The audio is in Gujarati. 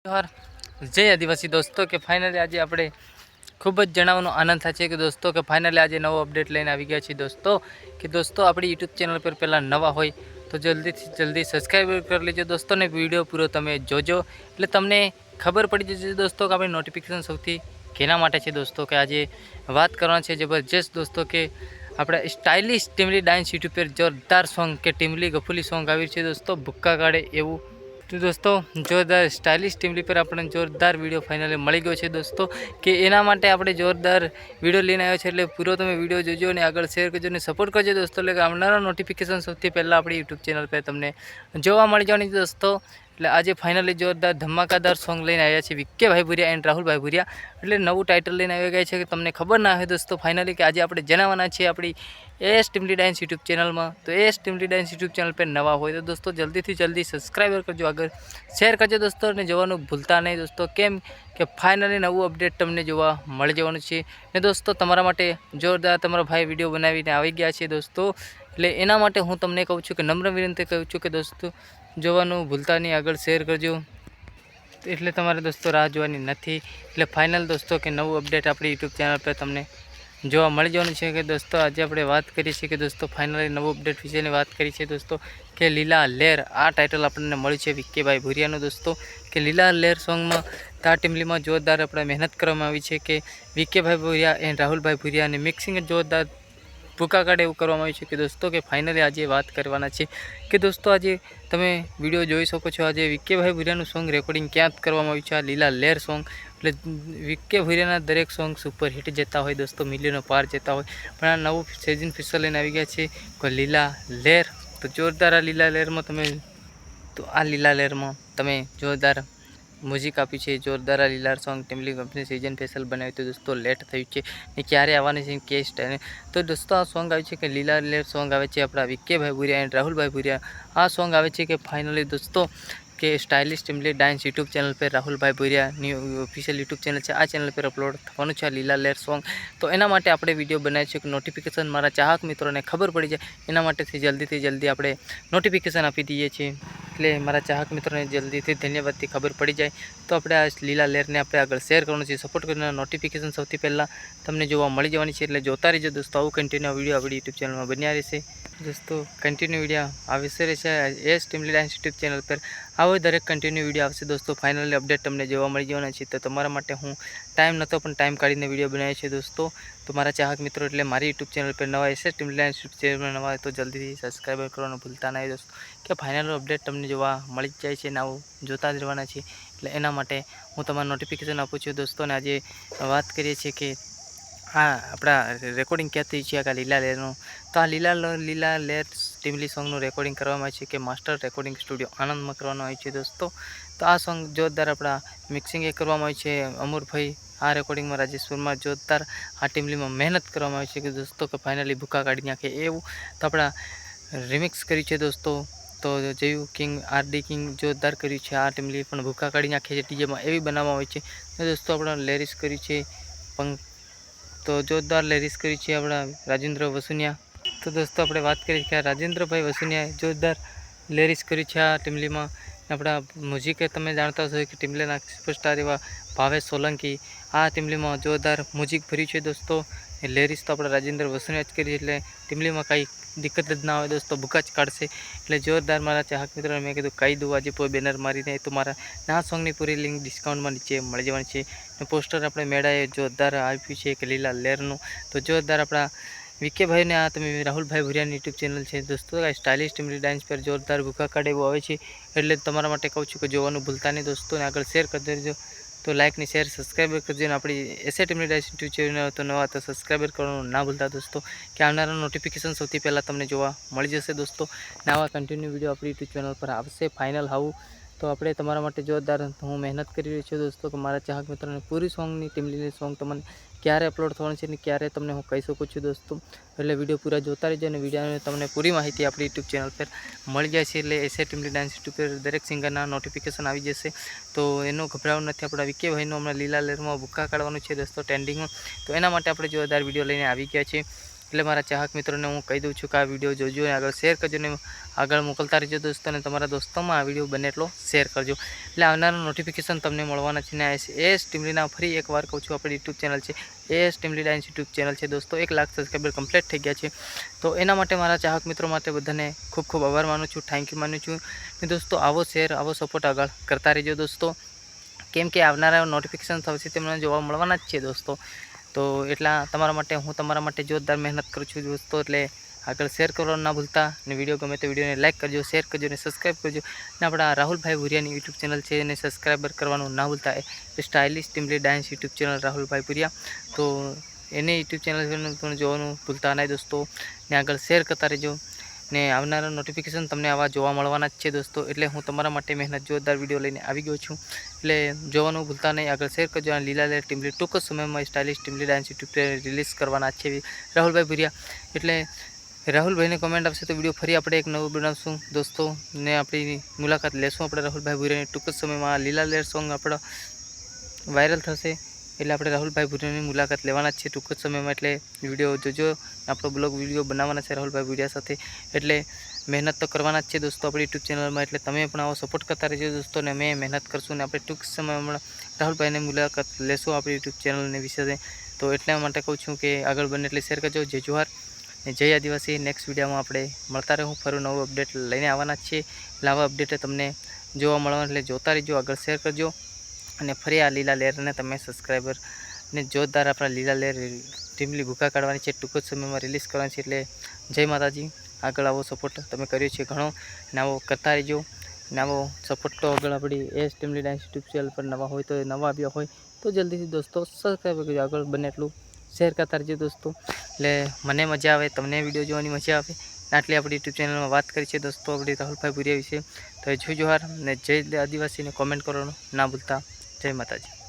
जोहार जय आदिवासी दोस्तों के फाइनली आज આપણે ખૂબ જ જણાવવાનો આનંદ થાય છે કે દોસ્તો કે ફાઇનલી આજે નવો અપડેટ લઈને આવી ગયા છીએ કે દોસ્તો આપણી યુટ્યુબ ચેનલ પર પહેલાં નવા હોય તો જલ્દીથી જલ્દી સબસ્ક્રાઈબ કરી લેજો દોસ્તો ને વિડીયો પૂરો તમે જોજો એટલે તમને ખબર પડી જશે દોસ્તો કે આપણી નોટિફિકેશન સૌથી કેના માટે છે દોસ્તો કે આજે વાત કરવાની છે જબરજસ્ત દોસ્તો કે આપણા સ્ટાઇલિશ ટીમલી ડાન્સ યુટ્યુબ પર જોરદાર સોંગ કે ટીમલી ગફુલી સોંગ આવી છે દોસ્તો ભૂક્કા કાઢે એવું। तो दोस्तों जोरदार स्टाइलिश टीमली पर अपने जोरदार वीडियो फाइनली मળી ગયો છે દોસ્તો કે એના માટે આપણે જોરદાર વિડીયો લઈને આવ્યો છે એટલે પૂરો તમે વિડીયો જોજો અને આગળ શેર કરજો અને સપોર્ટ કરજો દોસ્તો એટલે કે આવનારા નોટિફિકેશન સૌથી પહેલાં આપણી યુટ્યુબ ચેનલ પર તમને જોવા મળી જવાની દોસ્તો। એટલે આજે ફાઇનલી જોરદાર ધમાકાદાર સોંગ લઈને આવ્યા છે વિકે ભાઈ ભુરિયા એન્ડ રાહુલભાઈ ભુરિયા એટલે નવું ટાઇટલ લઈને આવી ગયા છે કે તમને ખબર ના હોય દોસ્તો ફાઇનલી કે આજે આપણે જણાવવાના છે આપણી એસ ટીમલી ડાન્સ यूट्यूब चैनल में। तो एस टीमली डांस यूट्यूब चैनल पर नवा हो तो दोस्तों जल्दी थी जल्दी सब्सक्राइबर करजो आगे शेर करजो दोस्तों ने जोवानुं भूलता नहीं दोस्तों केम के फाइनली नवुं अपडेट तमने जोवा मळी जवानुं छे ने दोस्तों तमारा माटे जोरदार तमारा भाई विडियो बनावीने आवी गया छे दोस्तों એટલે એના માટે હું તમને કહું છું કે નમ્ર વિનંતી કહું છું કે દોસ્તો જોવાનું ભૂલતા નહીં આગળ શેર કરજો એટલે તમારે દોસ્તો રાહ જોવાની નથી એટલે ફાઇનલ દોસ્તો કે નવું અપડેટ આપણી યુટ્યુબ ચેનલ પર તમને જોવા મળી જવાનું છે કે દોસ્તો આજે આપણે વાત કરી છે કે દોસ્તો ફાઇનલી નવું અપડેટ વિશેની વાત કરી છે દોસ્તો કે લીલા લહેર આ ટાઇટલ આપણને મળ્યું છે વિક્કેભાઈ ભુરિયાનું દોસ્તો કે લીલા લહેર સોંગમાં તા ટીમલીમાં જોરદાર આપણે મહેનત કરવામાં આવી છે કે વિક્કેભાઈ ભુરિયા એન્ડ રાહુલભાઈ ભુરિયાને મિક્સિંગ જોરદાર ભૂકા કાઢે એવું કરવામાં આવ્યું છે કે દોસ્તો કે ફાઇનલી આજે વાત કરવાના છે કે દોસ્તો આજે તમે વિડીયો જોઈ શકો છો આજે વિક્કેભાઈ ભુરિયાનું સોંગ રેકોર્ડિંગ ક્યાં કરવામાં આવ્યું છે આ લીલા લહેર સોંગ એટલે વિકે ભુરિયાના દરેક સોંગ સુપર હિટ જતા હોય દોસ્તો મિલિયનો પાર જતા હોય પણ આ નવું સિઝન ફિસર લઈને આવી ગયા છે કોઈ લીલા લહેર તો જોરદાર આ લીલા લહેરમાં તમે તો આ લીલા લહેરમાં તમે જોરદાર મ્યુઝિક આપ્યું છે જોરદાર આ લીલા સોંગ ટીમલી કંપની સિઝન સ્પેશિયલ બનાવ્યું તો દોસ્તો લેટ થયું છે ને ક્યારે આવવાની છે કે સ્ટાઇલ તો દોસ્તો આ સોંગ આવે છે કે લીલા લહેર સોંગ આવે છે આપણા વિક્કેભાઈ ભુરિયા એન્ડ રાહુલભાઈ ભુરિયા આ સોંગ આવે છે કે ફાઇનલી દોસ્તો કે સ્ટાइलिश टीमली डांस यूट्यूब चैनल पर Rahulbhai Bhuria official YouTube channel है आ चैनल पर अपलोड थवानुं छे लीला लहेर सॉन्ग। तो एना माटे आपणे विडियो बनाव्यो छे कि नोटिफिकेशन मारा चाहक मित्रों ने खबर पड़ी जाए एना माटे जल्दी जल्दी आपणे नोटिफिकेशन आपी दीए छीए એટલે મારા ચાહક મિત્રોને જલ્દીથી ધન્યવાદથી ખબર પડી જાય તો આપણે આ લીલા લહેરને આપણે આગળ શેર કરવાનું છે સપોર્ટ કરીને નોટિફિકેશન સૌથી પહેલાં તમને જોવા મળી જવાની છે એટલે જોતા રહેજો દોસ્તો આવું કન્ટિન્યુ વિડીયો આપણી યુટ્યુબ ચેનલમાં બન્યા રહેશે દોસ્તો કન્ટિન્યુ વિડીયો આવશે રહેશે એસ ટીમલી ડાન્સ યુટ્યુબ ચેનલ પર આવો દરેક કન્ટિન્યુ વિડીયો આવશે દોસ્તો ફાઇનલી અપડેટ તમને જોવા મળી જવાના છે તો તમારા માટે હું ટાઈમ નહોતો પણ ટાઈમ કાઢીને વિડીયો બનાવ્યો છે દોસ્તો તો મારા ચાહક મિત્રો એટલે મારી યુટ્યુબ ચેનલ પર નવા એસ ટીમલી ડાન્સ યુટ્યુબ ચેનલ પર નવા તો જલ્દીથી સબસ્ક્રાઈબર કરવાનું ભૂલતા નહીં દોસ્તો કે ફાઇનલ અપડેટ તમને જોવા મળી જાય છે ને આવું જોતા જ રહેવાના છે એટલે એના માટે હું તમારું નોટિફિકેશન આપું છું દોસ્તો ને આજે વાત કરીએ છીએ કે હા આપણા રેકોર્ડિંગ ક્યાંથી છે આ લીલા લહેરનું તો આ લીલા લહેર ટીમલી સોંગનું રેકોર્ડિંગ કરવામાં આવ્યું છે કે માસ્ટર રેકોર્ડિંગ સ્ટુડિયો આણંદમાં કરવાનું આવ્યું છે દોસ્તો તો આ સોંગ જોરદાર આપણા મિક્સિંગ એ કરવામાં આવ્યું છે અમરભાઈ આ રેકોર્ડિંગમાં રાજેશ્વરમાં જોરદાર આ ટીમલીમાં મહેનત કરવામાં આવી છે કે દોસ્તો કે ફાઇનલી ભૂકા કાઢી નાખે એવું તો આપણા રિમિક્સ કર્યું છે દોસ્તો તો જેવું કિંગ આરડી કિંગ જોરદાર કર્યું છે આ ટીમલી પણ ભૂકા કાઢી નાખે છે ડીજેમાં એવી બનાવવામાં આવી છે દોસ્તો આપણા લેરિસ કર્યું છે તો જોરદાર લેરિસ કરી છે આપણા રાજેન્દ્ર વસુનિયા તો દોસ્તો આપણે વાત કરીએ કે રાજેન્દ્રભાઈ વસુનિયાએ જોરદાર લેરિસ કરી છે આ ટીમલીમાં આપણા મ્યુઝિક તમે જાણતા હશો કે ટીમલીના સુપરસ્ટાર એવા ભાવેશ સોલંકી આ ટીમલીમાં જોરદાર મ્યુઝિક ભર્યું છે દોસ્તો લેરિસ તો આપણા રાજેન્દ્ર વસુનિયા જ કરી એટલે ટીમલીમાં કાંઈ દિક્કત જ ના આવે દોસ્તો ભૂકા જ કાઢશે એટલે જોરદાર મારા ચાહક મિત્રોને મેં કીધું કહી દઉં આજે કોઈ બેનર મારીને તો મારા આ સોંગની પૂરી લિંક ડિસ્કાઉન્ટમાં નીચે મળી જવાની છે ને પોસ્ટર આપણે મેળાએ જોરદાર આપ્યું છે કે લીલા લહેરનું તો જોરદાર આપણા વિક્કેભાઈને આ તમે રાહુલભાઈ ભુરિયાની યુટ્યુબ ચેનલ છે દોસ્તો આ સ્ટાઇલિશ ટીમલી ડાન્સ પર જોરદાર ભૂકા કાઢે એવું આવે છે એટલે તમારા માટે કહું છું કે જોવાનું ભૂલતા નહીં દોસ્તો ને આગળ શેર કરી દેજો તો લાઇક ને શેર સબસ્ક્રાઈબર કરજો ને આપણી એસે ટીમલી ડાન્સ યુટ્યુબ ચેનલ તો નવા તો સબસ્ક્રાઈબર કરવાનું ના ભૂલતા દોસ્તો કે આવનારા નોટિફિકેશન સૌથી પહેલાં તમને જોવા મળી જશે દોસ્તો ને આવા કન્ટિન્યુ વિડીયો આપણી યુટ્યુબ ચેનલ પર આવશે ફાઇનલ આવું તો આપણે તમારા માટે જોરદાર હું મહેનત કરી રહ્યો છું દોસ્તો કે મારા ચાહક મિત્રોને પૂરી સોંગની ટીમલીની સોંગ તમને ક્યારે અપલોડ થવાનું છે ને ક્યારે તમને હું કહી શકું છું દોસ્તો એટલે વિડીયો પૂરા જોતા રહેજો અને વિડીયોને તમને પૂરી માહિતી આપણી યુટ્યુબ ચેનલ પર મળી જાય છે એટલે એસે ટીમલી ડાન્સ યુટ્યુબ પર દરેક સિંગરના નોટિફિકેશન આવી જશે તો એનું ગભરાવું નથી આપણા વિક્કેભાઈનું હમણાં લીલા લહેરમાં ભૂકા કાઢવાનું છે દોસ્તો ટ્રેન્ડિંગમાં તો એના માટે આપણે જોરદાર વિડીયો લઈને આવી ગયા છે એટલે મારા ચાહક મિત્રોને હું કહી દઉં છું કે આ વિડીયો જોજો અને આગળ શેર કરજો ને આગળ મોકલતા રહેજો દોસ્તો, અને તમારા દોસ્તોમાં આ વિડીયો બને એટલો શેર કરજો, એટલે આવનારા નોટિફિકેશન તમને મળવાના છે. ને એએસ ટીમ લીડના ફરી એકવાર કહું છું, આપણી યુટ્યુબ ચેનલ છે as team lead YouTube channel છે દોસ્તો, 1 લાખ સબસ્ક્રાઈબર કમ્પ્લીટ થઈ ગયા છે. તો એના માટે મારા ચાહક મિત્રો માટે બધાને ખૂબ ખૂબ આભાર માનું છું, થેન્ક યુ માનું છું. ને દોસ્તો આવો શેર આવો સપોર્ટ આગળ કરતા રહેજો દોસ્તો, કેમ કે આવનારા નોટિફિકેશન થશે તેમને જોવા મળવાના જ છે દોસ્તો. તો એટલા તમારા માટે હું તમારા માટે જોરદાર મહેનત કરું છું દોસ્તો, એટલે આગળ શેર કરવાનું ના ભૂલતા, અને વિડીયો ગમે તો વિડીયોને લાઇક કરજો, શેર કરજો અને સબસ્ક્રાઈબ કરજો. અને આપણા રાહુલભાઈ ભુરિયાની યુટ્યુબ ચેનલ છે એને સબસ્ક્રાઈબર કરવાનું ના ભૂલતા, a stylish team lead dance YouTube channel રાહુલભાઈ ભુરિયા, તો એને યુટ્યુબ ચેનલ પણ જોવાનું ભૂલતા નહીં દોસ્તો, ને આગળ શેર કરતા રહેજો. ને આવનારા નોટિફિકેશન તમને આવા જોવા મળવાના જ છે દોસ્તો, એટલે હું તમારા માટે મહેનત જોરદાર વિડીયો લઈને આવી ગયો છું, એટલે જોવાનું ભૂલતા નહીં, આગળ શેર કરજો. અને લીલા લેર ટીમ લીડ ટૂંક જ સમયમાં stylish team lead dance YouTube release કરવાના છે રાહુલભાઈ ભુરિયા, એટલે રાહુલભાઈને કોમેન્ટ આપશે તો વિડીયો ફરી આપણે એક નવું બનાવશું દોસ્તો, ને આપણી મુલાકાત લેશું આપણે રાહુલભાઈ ભુરિયાની. ટૂંક જ સમયમાં લીલા લેર સોંગ આપણો વાયરલ થશે, એટલે આપણે રાહુલભાઈ ભુરિયાની મુલાકાત લેવાના જ છે ટૂંક જ સમયમાં, એટલે વિડીયો જોજો. આપણો બ્લોગ વિડીયો બનાવવાના છે રાહુલભાઈ ભુરિયા સાથે, એટલે મહેનત તો કરવાના જ છે દોસ્તો આપણી યુટ્યુબ ચેનલમાં, એટલે તમે પણ આવો સપોર્ટ કરતા રહેજો દોસ્તો, ને મેં મહેનત કરશું ને આપણે ટૂંક સમયમાં રાહુલભાઈને મુલાકાત લેશું આપણી યુટ્યુબ ચેનલને વિશે. તો એટલા માટે કહું છું કે આગળ બને એટલે શેર કરજો. જય જોહાર ને જય આદિવાસી. નેક્સ્ટ વિડીયોમાં આપણે મળતા રહું, ફરું નવું અપડેટ લઈને આવવાના જ છે, એટલે આવા અપડેટ તમને જોવા મળવાના, એટલે જોતા રહેજો, આગળ શેર કરજો. અને ફરી આ લીલા લેરને તમે સબસ્ક્રાઈબર ને જોરદાર આપણા લીલા લેર ટીમલી ભૂકા કાઢવાની છે, ટૂંક જ સમયમાં રિલીઝ કરવાની છે, એટલે જય માતાજી. આગળ આવો સપોર્ટ તમે કર્યો છે ઘણો, ને આવો કરતા રહેજો, ને આવો સપોર્ટ તો આગળ આપણી એએસ ટીમલી ડાન્સ યુટ્યુબ ચેનલ પર નવા હોય તો નવા આવ્યા હોય તો જલ્દીથી દોસ્તો સબસ્ક્રાઈબ કરજો, આગળ બને એટલું શેર કરતા રહેજો દોસ્તો, એટલે મને મજા આવે, તમને વિડીયો જોવાની મજા આવે. આટલી આપણી યુટ્યુબ ચેનલમાં વાત કરી છે દોસ્તો આપણી રાહુલભાઈ ભુરિયા વિશે. તો જય જોહાર ને જય આદિવાસીને કોમેન્ટ કરવાનું ના ભૂલતા. જય માતાજી.